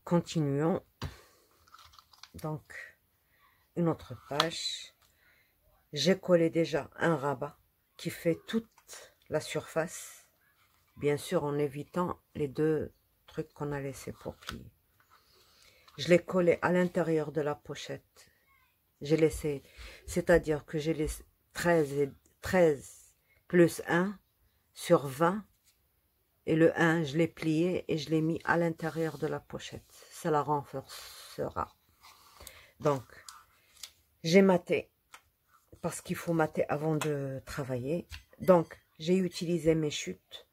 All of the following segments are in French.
Continuons. Donc, une autre page. J'ai collé déjà un rabat qui fait toute la surface. Bien sûr, en évitant les deux trucs qu'on a laissés pour plier. Je l'ai collé à l'intérieur de la pochette. J'ai laissé, c'est-à-dire que j'ai laissé 13 plus 1 sur 20. Et le 1, je l'ai plié et je l'ai mis à l'intérieur de la pochette. Ça la renforcera. Donc, j'ai maté, parce qu'il faut mater avant de travailler. Donc, j'ai utilisé mes chutes.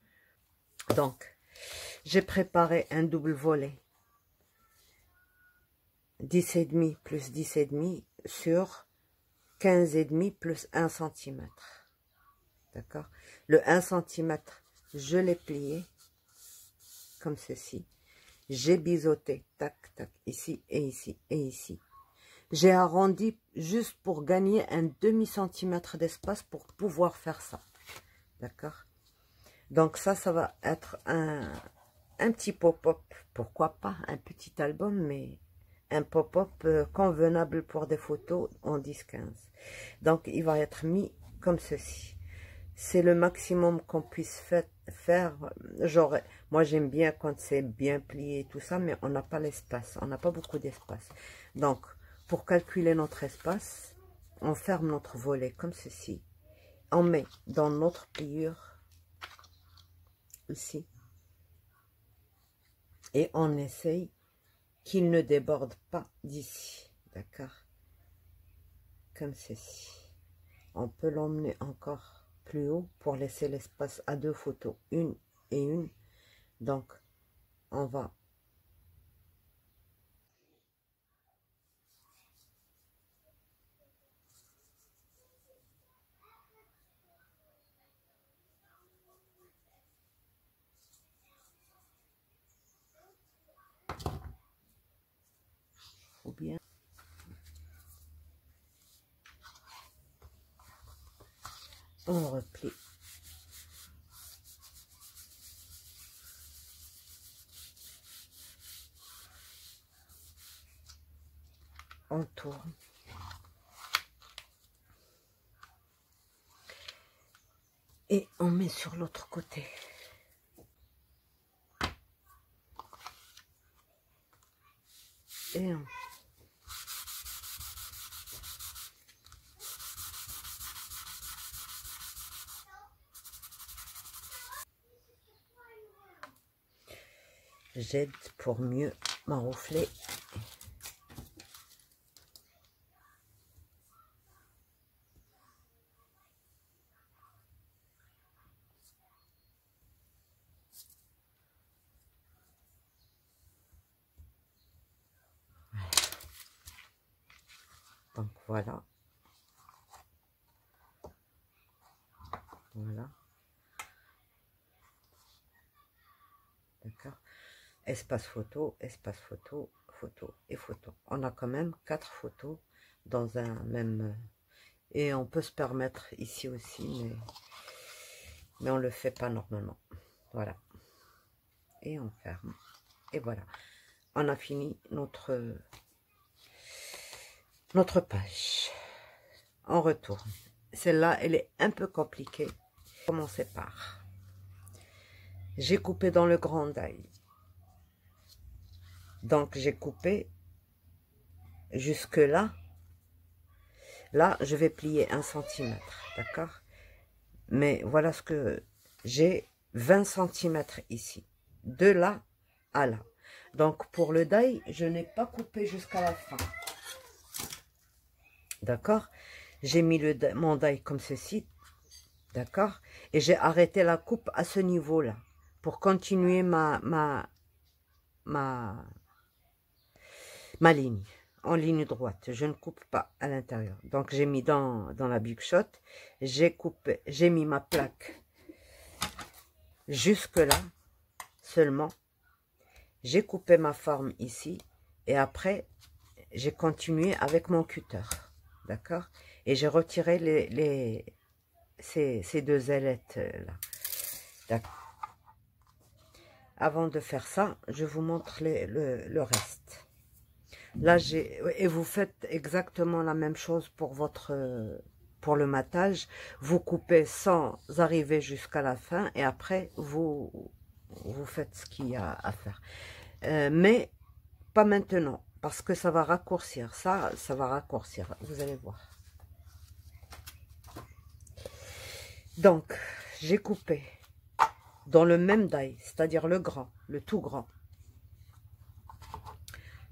Donc, j'ai préparé un double volet. 10,5 plus 10,5 sur 15,5 plus 1 cm. D'accord? Le 1 cm, je l'ai plié comme ceci. J'ai biseauté, tac, tac, ici et ici et ici. J'ai arrondi juste pour gagner un demi-centimètre d'espace pour pouvoir faire ça. D'accord? Donc ça va être un petit pop-up. Pourquoi pas un petit album, mais un pop-up convenable pour des photos en 10-15. Donc il va être mis comme ceci. C'est le maximum qu'on puisse faire. Genre, moi j'aime bien quand c'est bien plié et tout ça, mais on n'a pas l'espace, on n'a pas beaucoup d'espace. Donc, pour calculer notre espace, on ferme notre volet comme ceci. On met dans notre pliure, ici, et on essaye qu'il ne déborde pas d'ici, d'accord? Comme ceci. On peut l'emmener encore plus haut pour laisser l'espace à deux photos, une et une. Donc, on va ou bien on replie. On tourne. Et on met sur l'autre côté. Et on... J'aide pour mieux m'enroufler. Donc voilà. Voilà. D'accord. Espace photo, photo et photo. On a quand même 4 photos dans un même... Et on peut se permettre ici aussi, mais on ne le fait pas normalement. Voilà. Et on ferme. Et voilà. On a fini notre page. On retourne. Celle-là, elle est un peu compliquée. Commencer par... J'ai coupé dans le grand die. Donc, j'ai coupé jusque là. Là, je vais plier 1 cm, d'accord? Mais voilà ce que j'ai, 20 cm ici. De là à là. Donc, pour le die, je n'ai pas coupé jusqu'à la fin. D'accord? J'ai mis mon die comme ceci. D'accord? Et j'ai arrêté la coupe à ce niveau-là. Pour continuer ma ligne. En ligne droite. Je ne coupe pas à l'intérieur. Donc, j'ai mis dans la Big Shot. J'ai mis ma plaque jusque là seulement. J'ai coupé ma forme ici. Et après, j'ai continué avec mon cutter. D'accord? Et j'ai retiré ces deux ailettes là. D'accord? avant de faire ça, je vous montre le reste. Là, et vous faites exactement la même chose pour pour le matage. Vous coupez sans arriver jusqu'à la fin et après, vous faites ce qu'il y a à faire. Mais pas maintenant, parce que ça va raccourcir. Ça va raccourcir, vous allez voir. Donc, j'ai coupé dans le même die, c'est-à-dire le grand, le tout grand.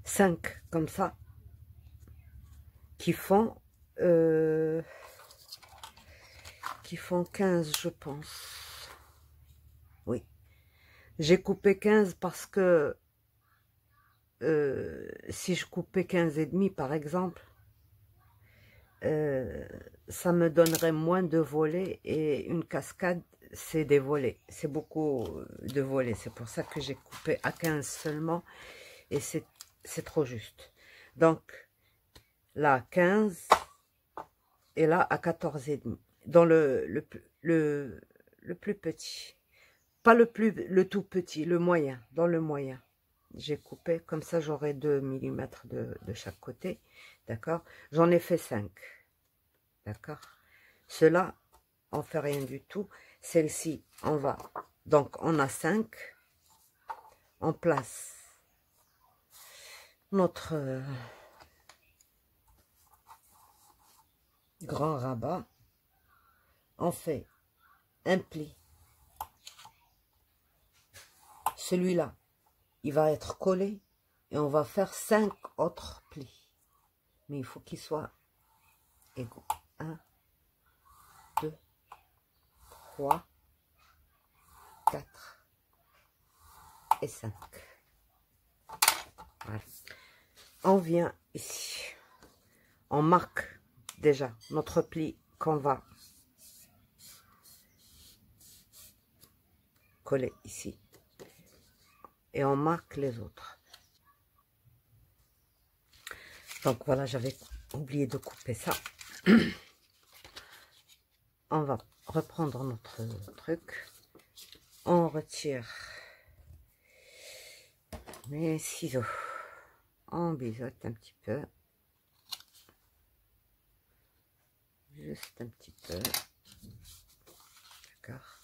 5 comme ça, qui font 15, je pense. Oui. J'ai coupé 15 parce que si je coupais 15 et demi, par exemple, ça me donnerait moins de volets, et une cascade, c'est des volets. C'est beaucoup de volets. C'est pour ça que j'ai coupé à 15 seulement, et c'est trop juste. Donc, là, 15, et là, à 14 et demi. Dans le plus petit. Pas le tout petit, le moyen, dans le moyen. J'ai coupé, comme ça j'aurai 2 mm de chaque côté, d'accord. J'en ai fait 5, d'accord. Cela, on fait rien du tout. Celle-ci, on va, donc on a 5, on place notre grand rabat, on fait un pli. Celui-là, il va être collé et on va faire 5 autres plis. Mais il faut qu'ils soient égaux. 1, 2, 3, 4 et 5. Voilà. On vient ici. On marque déjà notre pli qu'on va coller ici. Et on marque les autres. Donc voilà, j'avais oublié de couper ça. On va reprendre notre truc. On retire mes ciseaux. On biseaute un petit peu. Juste un petit peu. D'accord.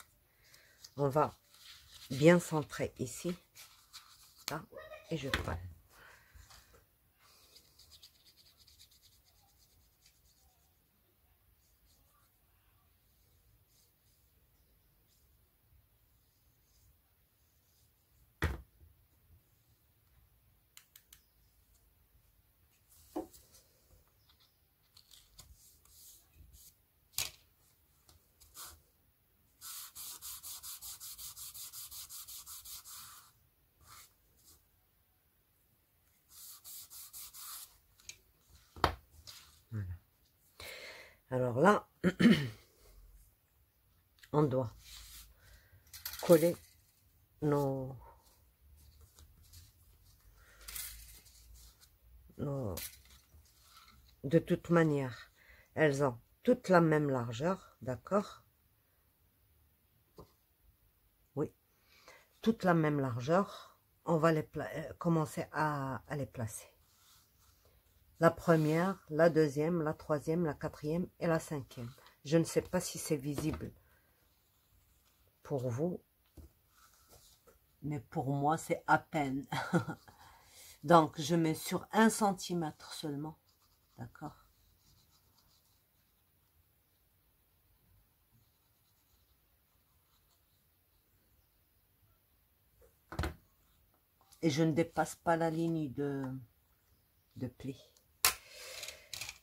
On va bien centrer ici. Là, et je colle. Voilà. Alors là, on doit coller nos de toute manière, elles ont toute la même largeur, d'accord? Oui, toute la même largeur. On va commencer à les placer. La première, la deuxième, la troisième, la quatrième et la cinquième. Je ne sais pas si c'est visible pour vous, mais pour moi, c'est à peine. Donc, je mets sur 1 cm seulement, d'accord? Et je ne dépasse pas la ligne de pli.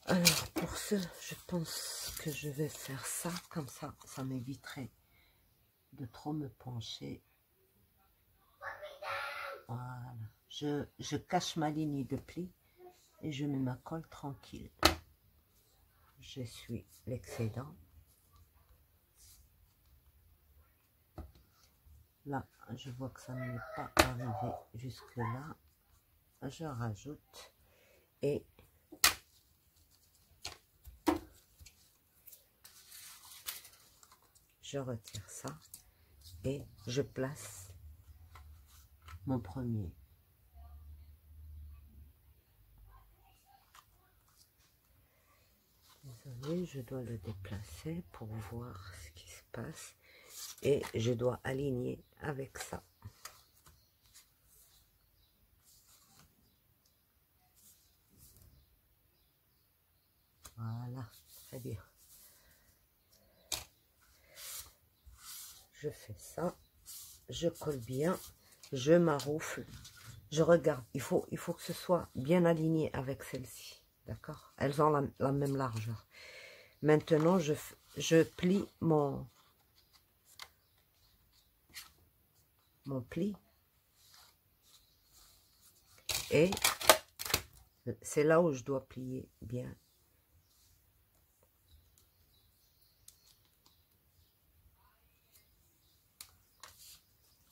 Alors, pour ce, je pense que je vais faire ça, comme ça, ça m'éviterait de trop me pencher. Voilà. Je cache ma ligne de pli et je mets ma colle tranquille. J'essuie l'excédent. Là, je vois que ça n'est pas arrivé jusque là. Je rajoute et je retire ça et je place mon premier. Désolée, je dois le déplacer pour voir ce qui se passe. Et je dois aligner avec ça. Voilà, très bien. Je fais ça, je colle bien, je maroufle, je regarde. Il faut que ce soit bien aligné avec celle-ci, d'accord? Elles ont la même largeur. Maintenant, je plie mon pli. Et c'est là où je dois plier bien.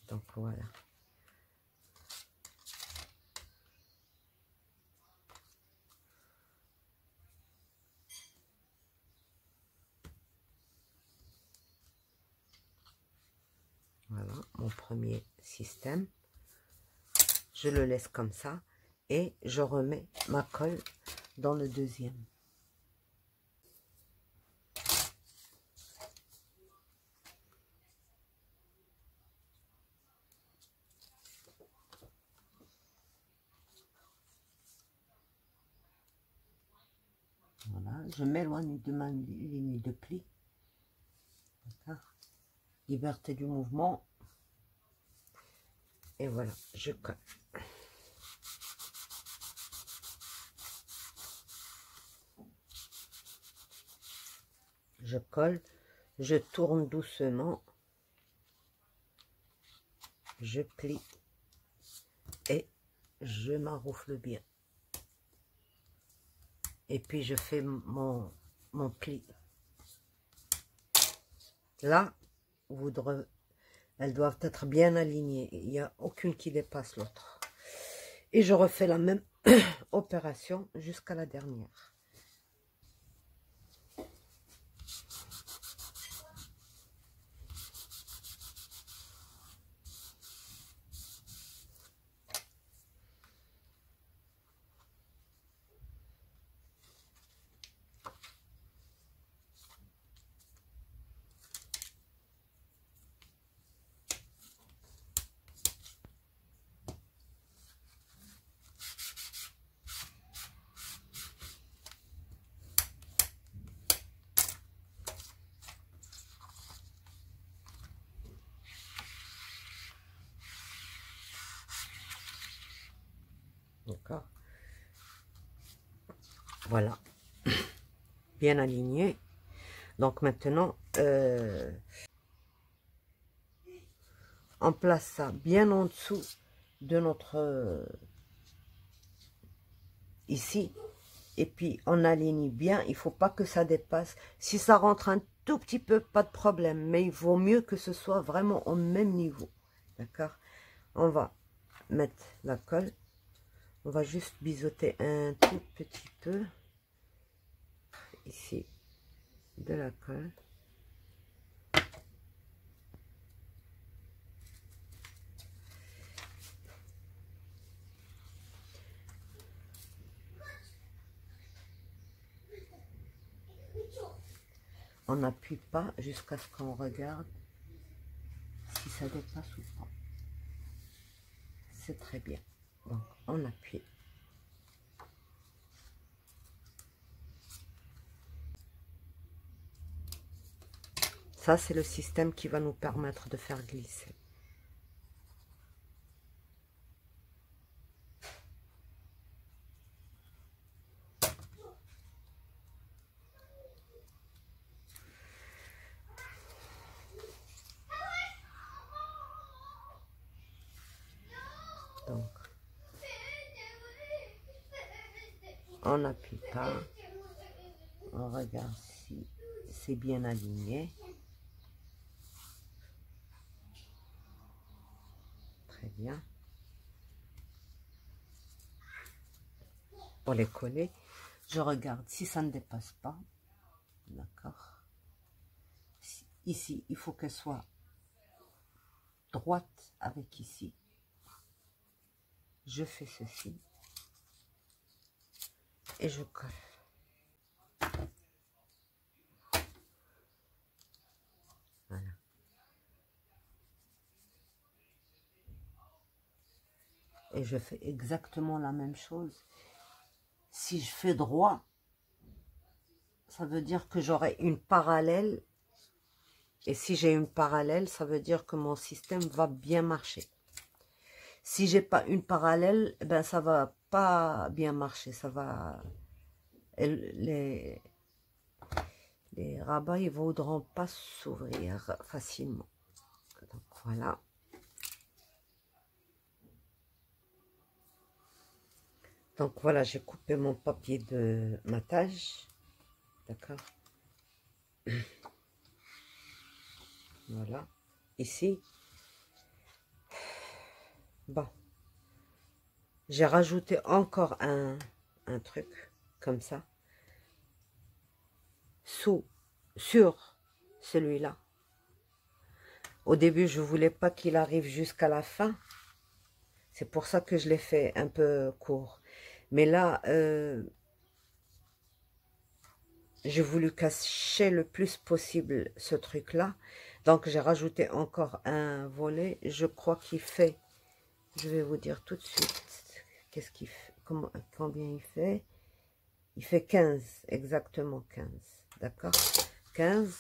Donc voilà. Voilà mon premier système. Je le laisse comme ça et je remets ma colle dans le deuxième. Voilà, je m'éloigne de ma ligne de pli. Liberté du mouvement. Et voilà, je colle. Je colle, je tourne doucement, je plie et je maroufle bien. Et puis je fais mon pli. Là, elles doivent être bien alignées. Il n'y a aucune qui dépasse l'autre. Et je refais la même opération jusqu'à la dernière. D'accord. Voilà. Bien aligné. Donc maintenant, on place ça bien en dessous de notre... ici. Et puis, on aligne bien. Il ne faut pas que ça dépasse. Si ça rentre un tout petit peu, pas de problème. Mais il vaut mieux que ce soit vraiment au même niveau. D'accord? On va mettre la colle. On va juste biseauter un tout petit peu. Ici, de la colle. On n'appuie pas jusqu'à ce qu'on regarde si ça dépasse ou pas. C'est très bien. Donc, on appuie. Ça, c'est le système qui va nous permettre de faire glisser. Donc, on n'appuie pas. On regarde si c'est bien aligné. Très bien. Pour les coller, je regarde si ça ne dépasse pas. D'accord. Ici, il faut qu'elle soit droite avec ici. je fais ceci et je colle. Voilà. Et je fais exactement la même chose. Si je fais droit, ça veut dire que j'aurai une parallèle. Et si j'ai une parallèle, ça veut dire que mon système va bien marcher. Si j'ai pas une parallèle, ben ça va pas bien marcher. Ça va... Les rabats, ils voudront pas s'ouvrir facilement. Donc voilà. Donc voilà, j'ai coupé mon papier de matage. D'accord. Voilà. Ici. Bon. J'ai rajouté encore un truc comme ça. Sur celui-là. Au début, je voulais pas qu'il arrive jusqu'à la fin. C'est pour ça que je l'ai fait un peu court. Mais là, j'ai voulu cacher le plus possible ce truc-là. Donc, j'ai rajouté encore un volet. Je crois qu'il fait, je vais vous dire tout de suite, qu'est-ce qu'il fait, combien il fait. Il fait 15, exactement 15. D'accord? 15,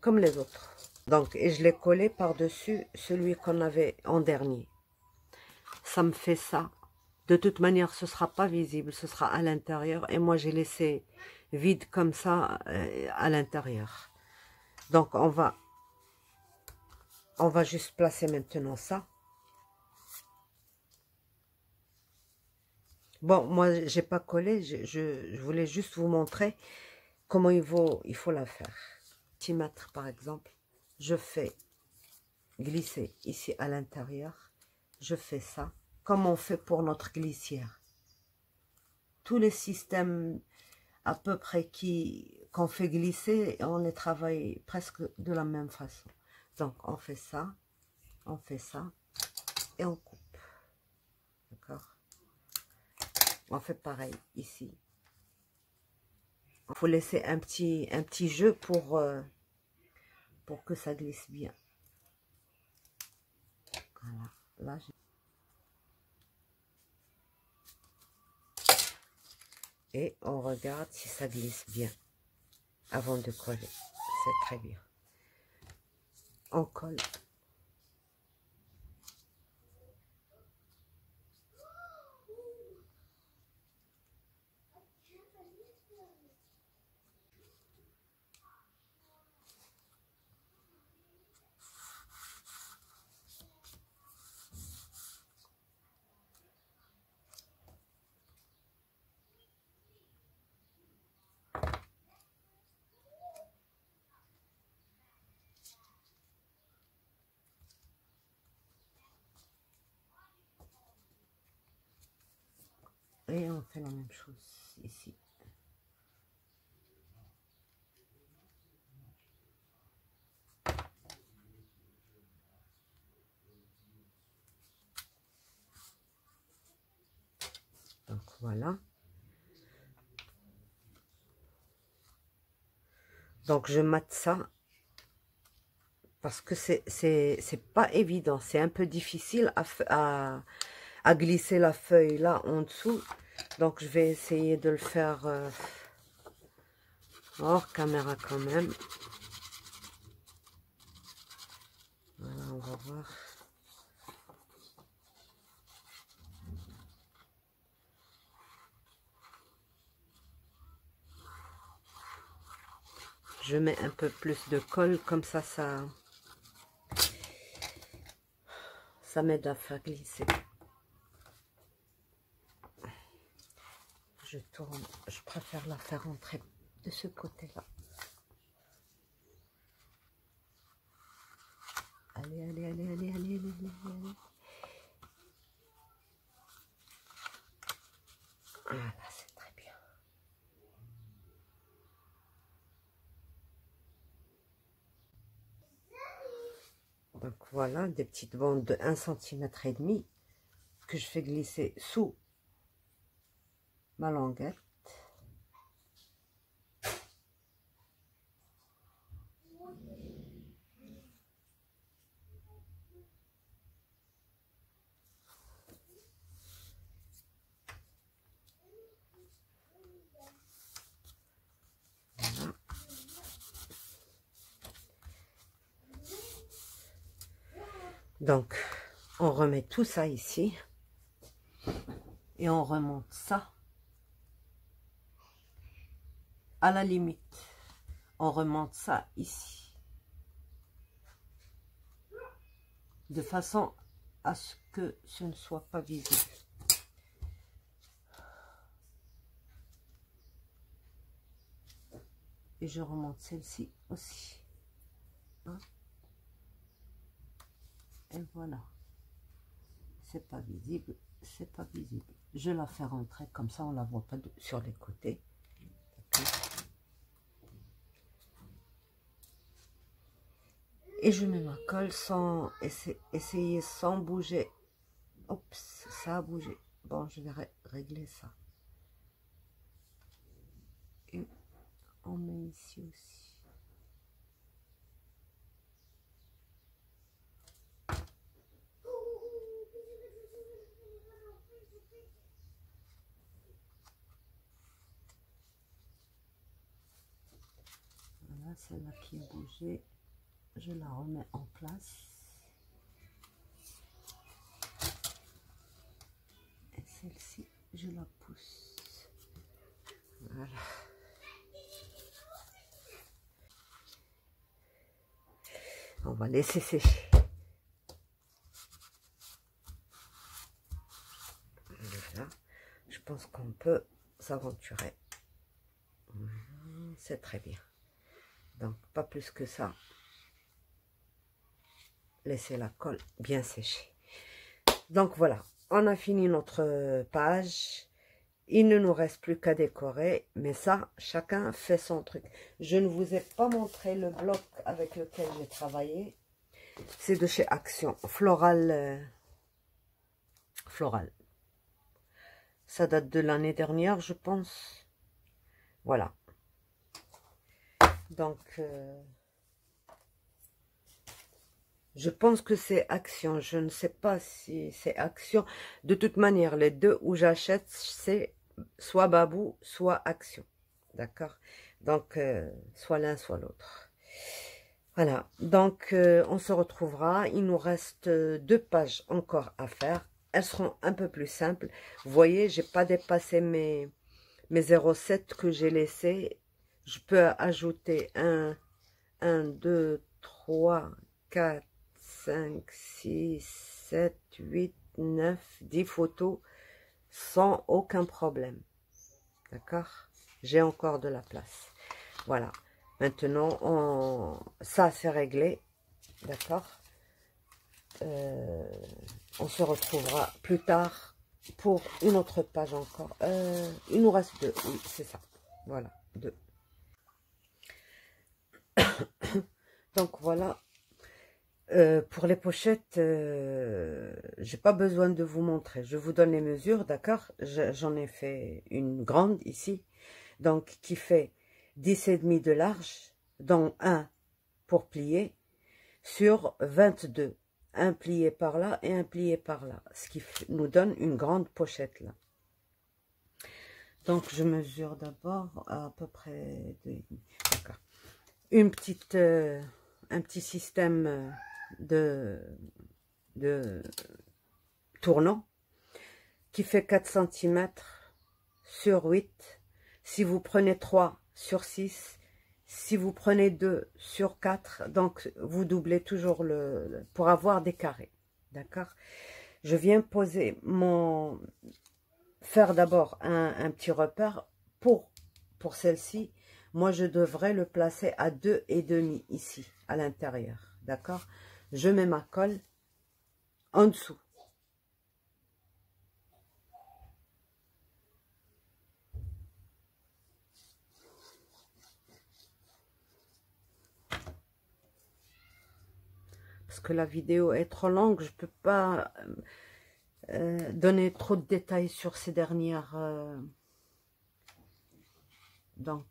comme les autres. Donc, et je l'ai collé par-dessus celui qu'on avait en dernier. Ça me fait ça. De toute manière, ce ne sera pas visible, ce sera à l'intérieur. Et moi, j'ai laissé vide comme ça à l'intérieur. Donc, on va juste placer maintenant ça. Bon, moi, j'ai pas collé. Je voulais juste vous montrer comment il faut la faire. Centimètre, par exemple, je fais glisser ici à l'intérieur. Je fais ça, comme on fait pour notre glissière. Tous les systèmes à peu près qu'on fait glisser, on les travaille presque de la même façon. Donc, on fait ça et on coupe. D'accord? On fait pareil ici. Il faut laisser un petit jeu pour que ça glisse bien. Voilà. Là, et on regarde si ça glisse bien avant de coller. C'est très bien. On colle. Et on fait la même chose ici. Donc voilà. Donc je mate ça parce que c'est pas évident, c'est un peu difficile à glisser la feuille là en dessous. Donc je vais essayer de le faire hors caméra quand même. Voilà, on va voir. Je mets un peu plus de colle, comme ça m'aide à faire glisser. Je tourne, je préfère la faire entrer de ce côté-là. Allez, allez, allez, allez, allez, allez, allez. Voilà, c'est très bien. Donc voilà, des petites bandes de 1,5 cm. que je fais glisser sous ma languette. Voilà. Donc, on remet tout ça ici et on remonte ça à la limite. On remonte ça ici de façon à ce que ce ne soit pas visible. Et je remonte celle-ci aussi. Hein? Et voilà. C'est pas visible, c'est pas visible. Je la fais rentrer comme ça, on la voit pas sur les côtés. Et je mets ma colle sans essayer sans bouger. Oups, ça a bougé. Bon, je vais régler ça. Et on met ici aussi. Voilà, celle-là qui a bougé, je la remets en place. Et celle-ci, je la pousse. Voilà. On va laisser sécher. Voilà. Je pense qu'on peut s'aventurer. C'est très bien. Donc, pas plus que ça. Laissez la colle bien sécher. Donc, voilà. On a fini notre page. Il ne nous reste plus qu'à décorer. Mais ça, chacun fait son truc. Je ne vous ai pas montré le bloc avec lequel j'ai travaillé. C'est de chez Action. Floral. Floral. Ça date de l'année dernière, je pense. Voilà. Donc, je pense que c'est Action. Je ne sais pas si c'est Action. De toute manière, les deux où j'achète, c'est soit Babou, soit Action. D'accord? Donc, soit l'un, soit l'autre. Voilà. Donc, on se retrouvera. Il nous reste 2 pages encore à faire. Elles seront un peu plus simples. Vous voyez, j'ai pas dépassé mes 0,7 que j'ai laissé. Je peux ajouter 1, 2, 3, 4, 5, 6, 7, 8, 9, 10 photos sans aucun problème. D'accord? J'ai encore de la place. Voilà. Maintenant, ça c'est réglé. D'accord? On se retrouvera plus tard pour une autre page encore. Il nous reste 2. Oui, c'est ça. Voilà, 2. Donc voilà. Pour les pochettes, j'ai pas besoin de vous montrer. Je vous donne les mesures, d'accord? J'en ai fait une grande ici, donc qui fait 10,5 de large, dont un pour plier, sur 22. Un plié par là et un plié par là, ce qui nous donne une grande pochette là. Donc je mesure d'abord à peu près 2,5. D'accord. Une petite, un petit système de tournant qui fait 4 cm sur 8. Si vous prenez 3 sur 6, si vous prenez 2 sur 4, donc vous doublez toujours pour avoir des carrés. D'accord? Je viens poser faire d'abord un petit repère pour celle-ci. Moi, je devrais le placer à 2,5 ici, à l'intérieur. D'accord? Je mets ma colle en dessous. Parce que la vidéo est trop longue, je peux pas donner trop de détails sur ces dernières. Donc,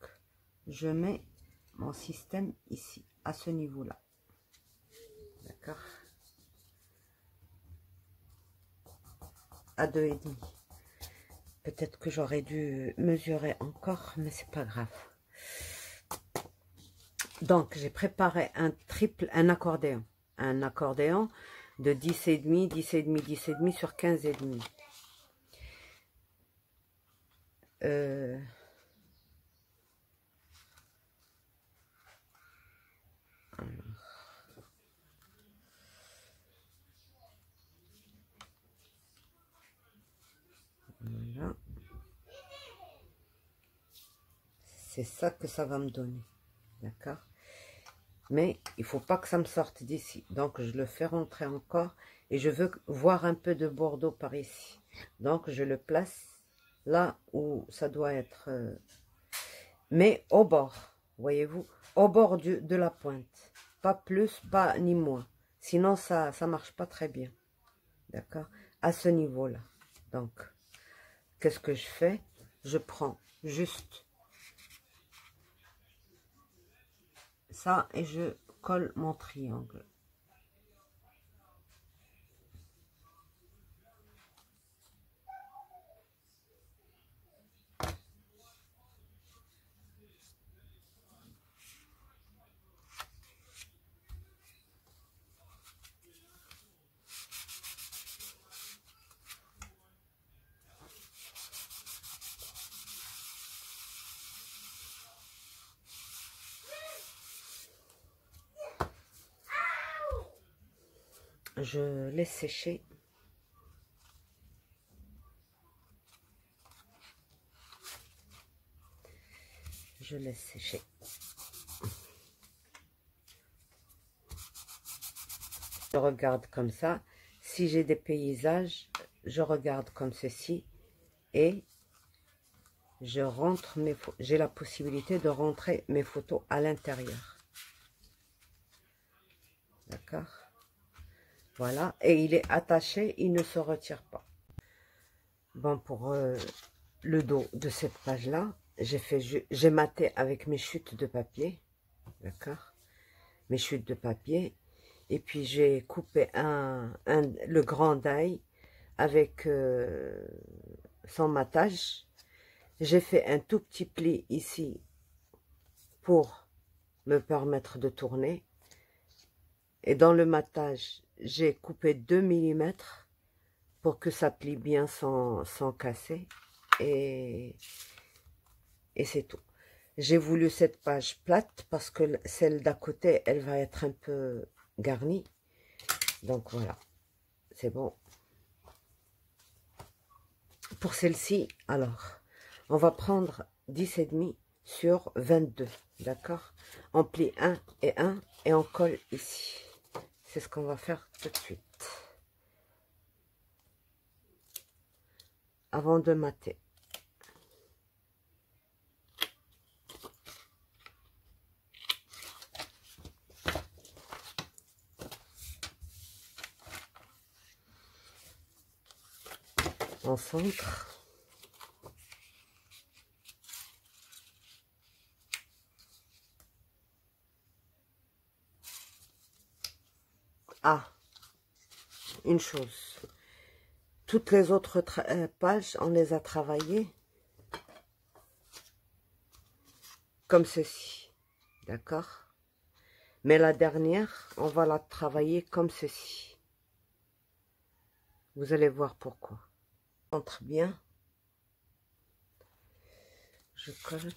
je mets mon système ici, à ce niveau-là. D'accord? À 2,5. Peut-être que j'aurais dû mesurer encore, mais c'est pas grave. Donc, j'ai préparé un accordéon. Un accordéon de 10,5, 10,5, 10,5 sur 15,5. Voilà. C'est ça que ça va me donner. D'accord? Mais il faut pas que ça me sorte d'ici. Donc, je le fais rentrer encore. Et je veux voir un peu de Bordeaux par ici. Donc, je le place là où ça doit être. Mais au bord, voyez-vous, au bord de la pointe. Pas plus, pas ni moins. Sinon, ça marche pas très bien. D'accord? À ce niveau-là. Donc, qu'est-ce que je fais? Je prends juste ça et je colle mon triangle. Je laisse sécher. Je laisse sécher. Je regarde comme ça. Si j'ai des paysages, je regarde comme ceci. Et je rentre mes photos. J'ai la possibilité de rentrer mes photos à l'intérieur. D'accord? Voilà. Et il est attaché, il ne se retire pas. Bon, pour le dos de cette page-là, j'ai maté avec mes chutes de papier. D'accord? Mes chutes de papier. Et puis j'ai coupé le grand die avec son matage. J'ai fait un tout petit pli ici pour me permettre de tourner. Et dans le matage, j'ai coupé 2 mm pour que ça plie bien sans casser. Et c'est tout. J'ai voulu cette page plate parce que celle d'à côté, elle va être un peu garnie. Donc voilà, c'est bon. Pour celle-ci, alors, on va prendre 10,5 sur 22, d'accord? On plie 1 et 1 et on colle ici. C'est ce qu'on va faire tout de suite. Avant de mater. On centre. Ah, une chose. Toutes les autres pages, on les a travaillées comme ceci. D'accord? Mais la dernière, on va la travailler comme ceci. Vous allez voir pourquoi. Entre bien. Je colle.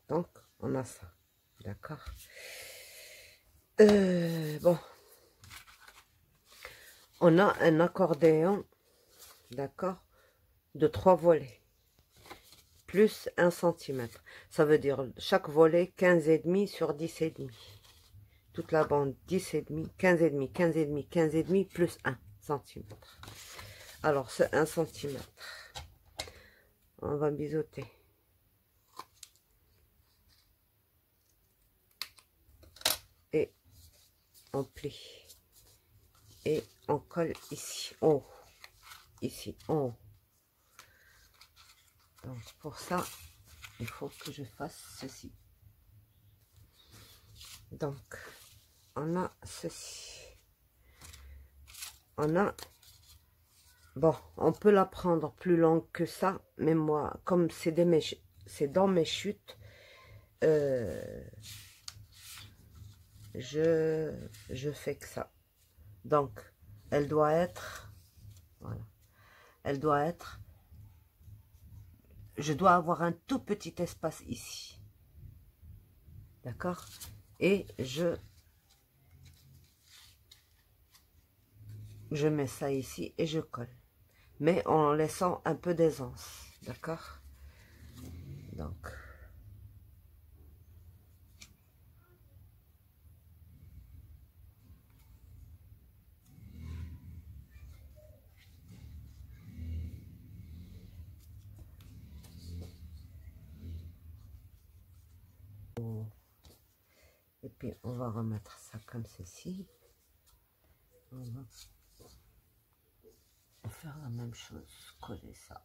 Donc, on a ça. D'accord. Bon. On a un accordéon, d'accord, de 3 volets, plus 1 cm. Ça veut dire chaque volet 15,5 sur 10,5. Toute la bande 10,5, 15,5, 15,5, 15,5 plus 1 cm. Alors, ce 1 cm, on va biseauter. Et on plie. Et on colle ici, en haut. Ici, en haut. Donc, pour ça, il faut que je fasse ceci. Donc, on a ceci. On a... Bon, on peut la prendre plus longue que ça, mais moi, comme c'est dans mes chutes, je fais que ça. Donc, elle doit être... Voilà. Elle doit être... Je dois avoir un tout petit espace ici. D'accord? Et je mets ça ici et je colle. Mais en laissant un peu d'aisance. D'accord? Donc... Et puis, on va remettre ça comme ceci. On va faire la même chose, coller ça.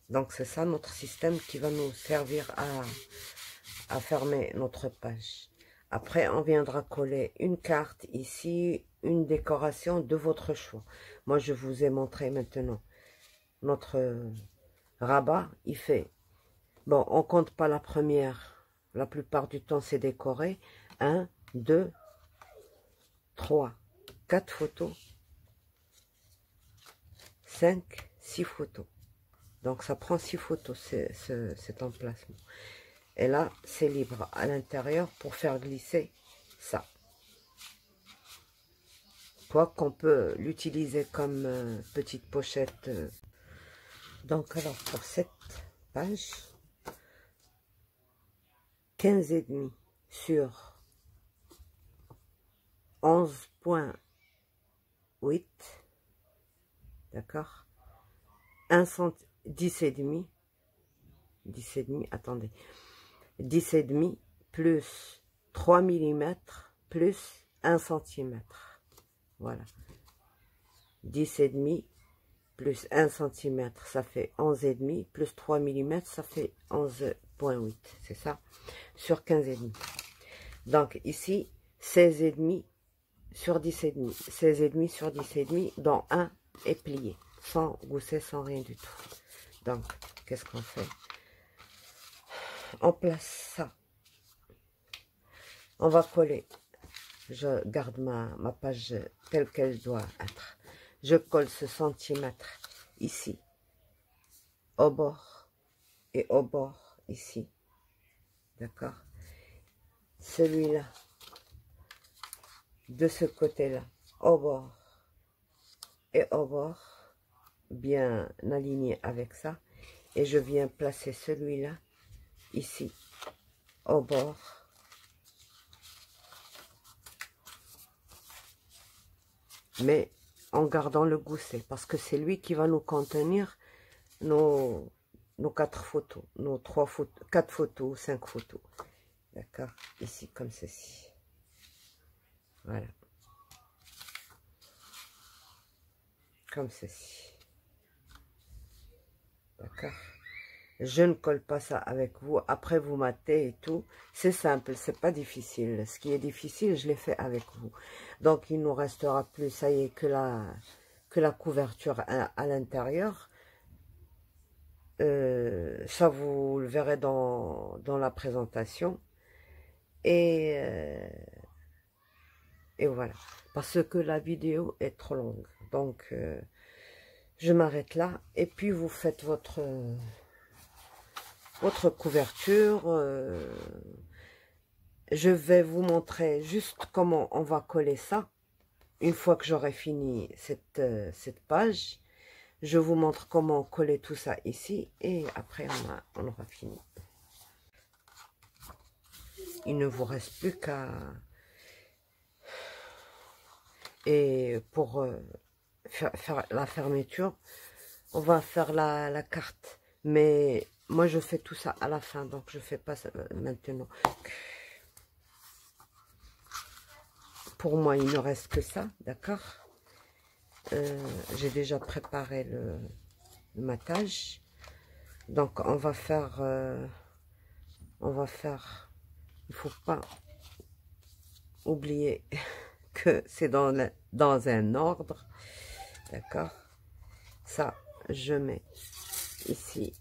Donc, c'est ça notre système qui va nous servir à fermer notre page. Après, on viendra coller une carte ici, une décoration de votre choix. Moi, je vous ai montré maintenant notre rabat. Il fait... Bon, on compte pas la première. La plupart du temps, c'est décoré. 1, 2, 3, 4 photos. 5, 6 photos. Donc, ça prend 6 photos, cet emplacement. Et là, c'est libre à l'intérieur pour faire glisser ça. Quoi qu'on peut l'utiliser comme petite pochette. Donc, alors, pour cette page, 15,5 sur 11,8. D'accord? 10,5. 10,5, attendez. 10,5 plus 3 mm plus 1 cm. Voilà. 10,5 plus 1 cm, ça fait 11,5 plus 3 mm, ça fait 11,8. C'est ça? Sur 15,5. Donc ici, 16,5 sur 10,5. 16,5 sur 10,5, dont 1 est plié. Sans gousset, sans rien du tout. Donc, qu'est-ce qu'on fait? On place ça. On va coller. Je garde ma page telle qu'elle doit être. Je colle ce centimètre ici, au bord et au bord ici. D'accord? Celui-là, de ce côté-là, au bord et au bord, bien aligné avec ça. Et je viens placer celui-là ici, au bord. Mais en gardant le gousset, parce que c'est lui qui va nous contenir nos 4 photos, nos 3 photos, 4 photos, 5 photos. D'accord? Ici, comme ceci. Voilà. Comme ceci. D'accord? Je ne colle pas ça avec vous. Après, vous matez et tout. C'est simple, c'est pas difficile. Ce qui est difficile, je l'ai fait avec vous. Donc, il nous restera plus, ça y est, que la couverture à l'intérieur. Ça, vous le verrez dans la présentation. Et voilà. Parce que la vidéo est trop longue. Donc, je m'arrête là. Et puis, vous faites votre couverture. Je vais vous montrer juste comment on va coller ça. Une fois que j'aurai fini cette page, je vous montre comment coller tout ça ici. Et après, on aura fini. Il ne vous reste plus qu'à... Et pour faire la fermeture, on va faire la carte. Mais moi, je fais tout ça à la fin. Donc, je fais pas ça maintenant. Pour moi, il ne reste que ça. D'accord? J'ai déjà préparé le matage. Donc, on va faire... il faut pas oublier que c'est dans un ordre. D'accord? Ça, je mets ici.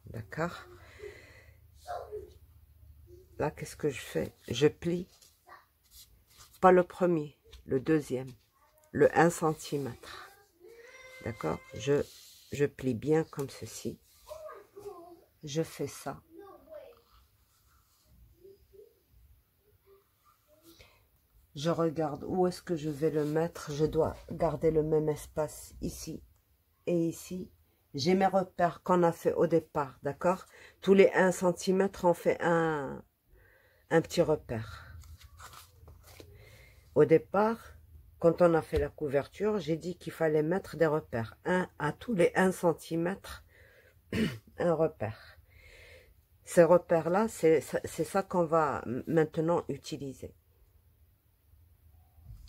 D'accord? Là, qu'est-ce que je fais? Je plie. Pas le premier, le deuxième. Le 1 cm. D'accord? Je plie bien comme ceci. Je fais ça. Je regarde où est-ce que je vais le mettre. Je dois garder le même espace ici et ici. J'ai mes repères qu'on a fait au départ, d'accord? Tous les 1 cm, on fait un petit repère. Au départ, quand on a fait la couverture, j'ai dit qu'il fallait mettre des repères. À tous les 1 cm, un repère. Ces repères-là, c'est ça qu'on va maintenant utiliser.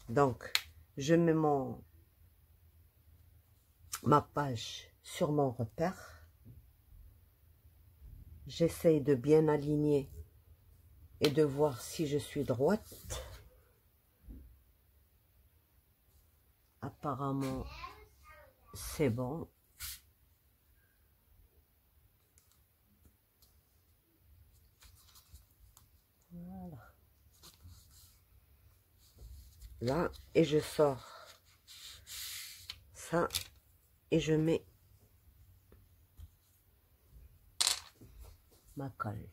Donc, je mets ma page sur mon repère. J'essaye de bien aligner et de voir si je suis droite. Apparemment, c'est bon. Voilà. Là, et je sors ça et je mets ma colle.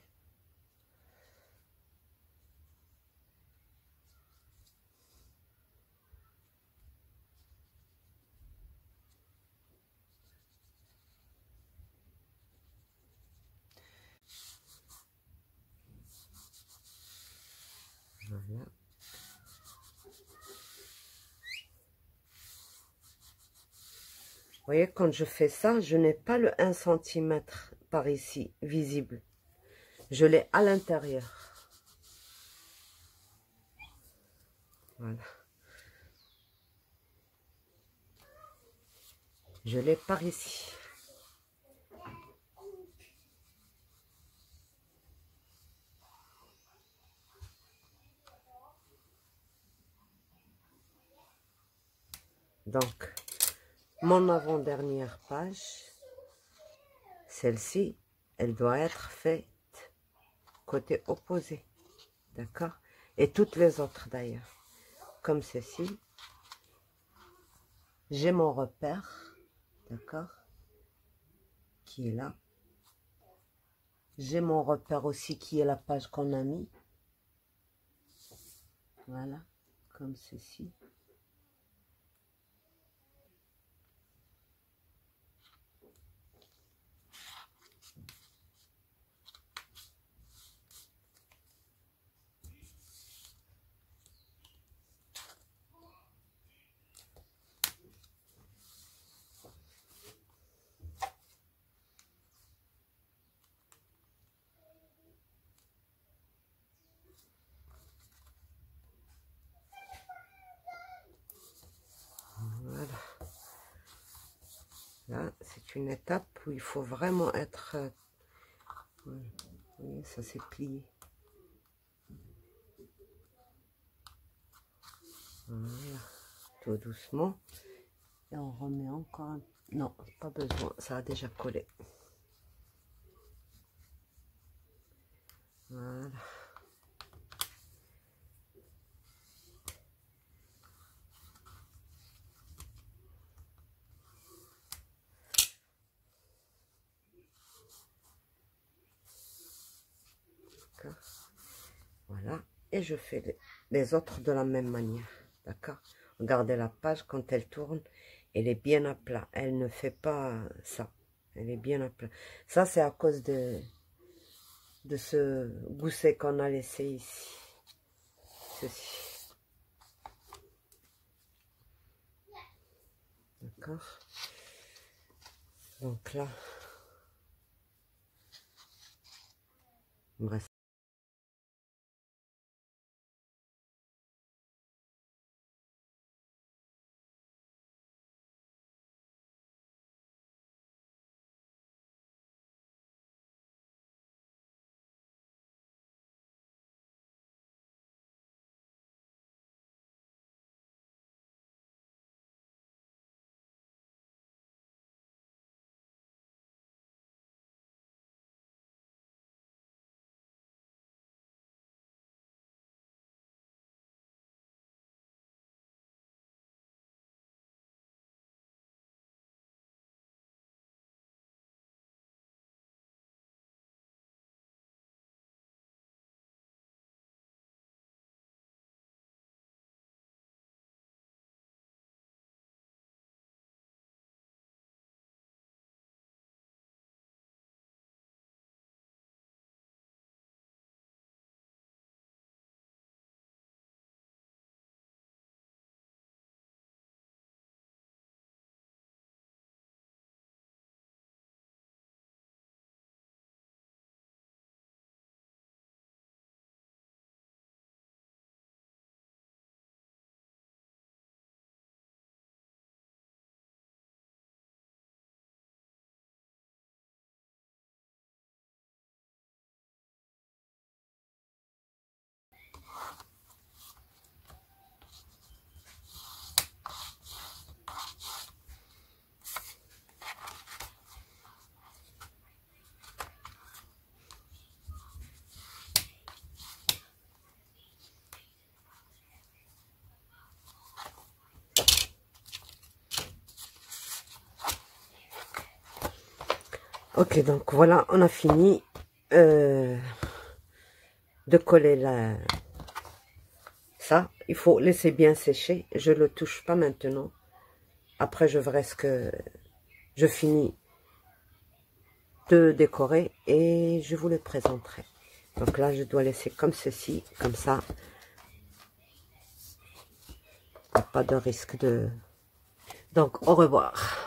Voilà. Vous voyez, quand je fais ça, je n'ai pas le 1 cm par ici, visible. Je l'ai à l'intérieur. Voilà. Je l'ai par ici. Donc, mon avant-dernière page, celle-ci, elle doit être faite côté opposé. D'accord? Et toutes les autres d'ailleurs. Comme ceci. J'ai mon repère. D'accord? Qui est là. J'ai mon repère aussi qui est la page qu'on a mis. Voilà. Comme ceci. Là, c'est une étape où il faut vraiment être... vous voyez, ça s'est plié. Voilà, tout doucement. Et on remet encore un... Non, pas besoin, ça a déjà collé. Voilà. Voilà, et je fais les autres de la même manière, d'accord. Regardez la page, quand elle tourne, elle est bien à plat, elle ne fait pas ça, elle est bien à plat. Ça, c'est à cause de ce gousset qu'on a laissé ici, ceci, d'accord. Donc là, il me reste. Ok, donc voilà, on a fini de coller ça. Il faut laisser bien sécher. Je ne le touche pas maintenant. Après, je verrai ce que je finis de décorer et je vous le présenterai. Donc là, je dois laisser comme ceci, comme ça. Il n'y a pas de risque de... Donc, au revoir.